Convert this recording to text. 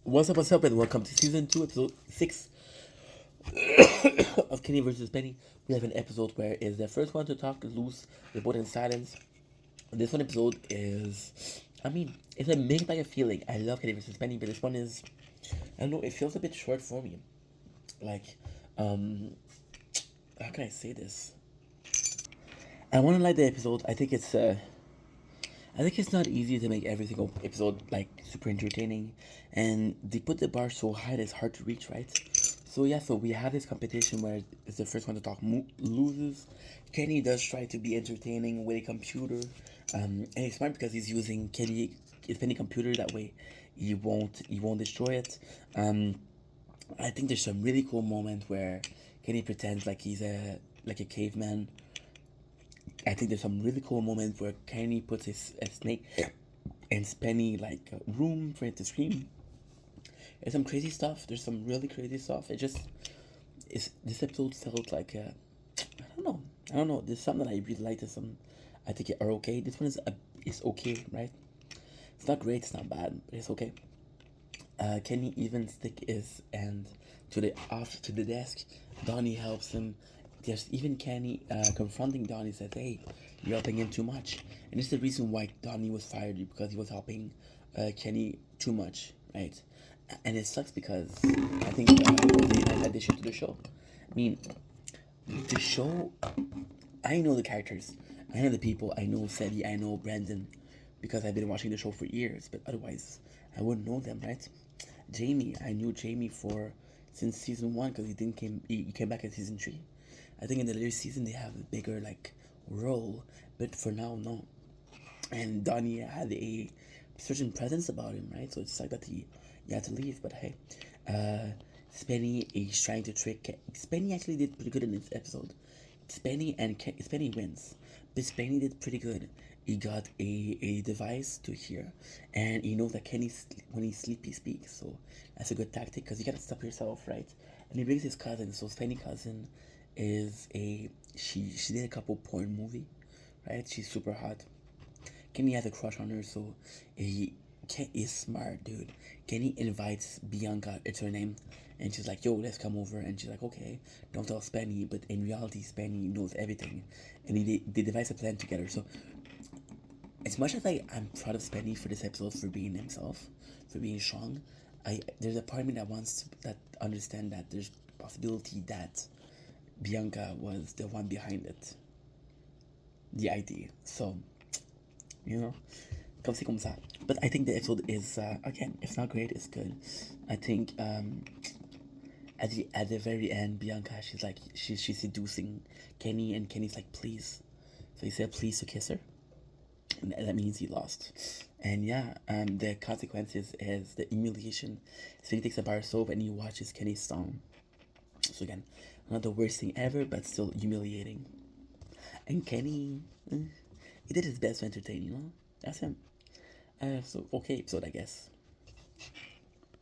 What's up, and welcome to season 2, episode 6 of Kenny versus Penny. We have an episode where is the first one to talk is loose, they're both in silence. This one episode is, it's a mixed bag of feeling. I love Kenny versus Penny, but this one is, I don't know, it feels a bit short for me. Like, how can I say this? I want to like the episode. I think it's not easy to make every single episode like super entertaining, and they put the bar so high that it's hard to reach, right? So yeah, so we have this competition where it's the first one to talk loses. Kenny does try to be entertaining with a computer, and it's smart because he's using his Penny computer. That way, he won't destroy it. I think there's some really cool moment where Kenny pretends like he's a caveman. I think there's some really cool moments where Kenny puts a snake in Spenny like room for it to scream. There's some crazy stuff. There's some really crazy stuff. This episode felt like I don't know. There's something that I really like. There's some I think are okay. This one is okay, right? It's not great. It's not bad, but it's okay. Kenny even stick his hand to the desk. Donnie helps him. There's even Kenny confronting Donnie, says, "Hey, you're helping him too much." And this is the reason why Donnie was fired, because he was helping Kenny too much, right? And it sucks because I think they addition to the show. I mean, the show. I know the characters. I know the people. I know Sadie. I know Brandon, because I've been watching the show for years. But otherwise, I wouldn't know them, right? Jamie. I knew Jamie for since season 1 because he came back in season 3. I think in the later season they have a bigger like role, but for now no. And Donnie had a certain presence about him, right? So it's like that he had to leave. But hey, Spenny is trying to trick. Spenny actually did pretty good in this episode. Spenny wins, but Spenny did pretty good. He got a device to hear, and he knows that when he's sleepy speaks. So that's a good tactic because you gotta stop yourself, right? And he brings his cousin. So Spenny cousin is she did a couple porn movie, right? She's super hot. Kenny has a crush on her, so Ken is smart, dude. Kenny invites Bianca, it's her name, and she's like, "Yo, let's come over." And she's like, "Okay, don't tell Spenny." But in reality, Spenny knows everything, and they devise a plan together. So as much as I'm proud of Spenny for this episode, for being himself, for being strong, there's a part of me that wants that understand that there's possibility that Bianca was the one behind it, the idea. So, comme c'est comme ça. But I think the episode is again, it's not great. It's good. I think at the very end, Bianca she's seducing Kenny, and Kenny's like, "Please." So he said please to kiss her, and that means he lost. And yeah, the consequences is the humiliation. So he takes a bar of soap and he watches Kenny's song. So again, not the worst thing ever, but still humiliating. And Kenny, he did his best to entertain, That's him. So okay episode, I guess.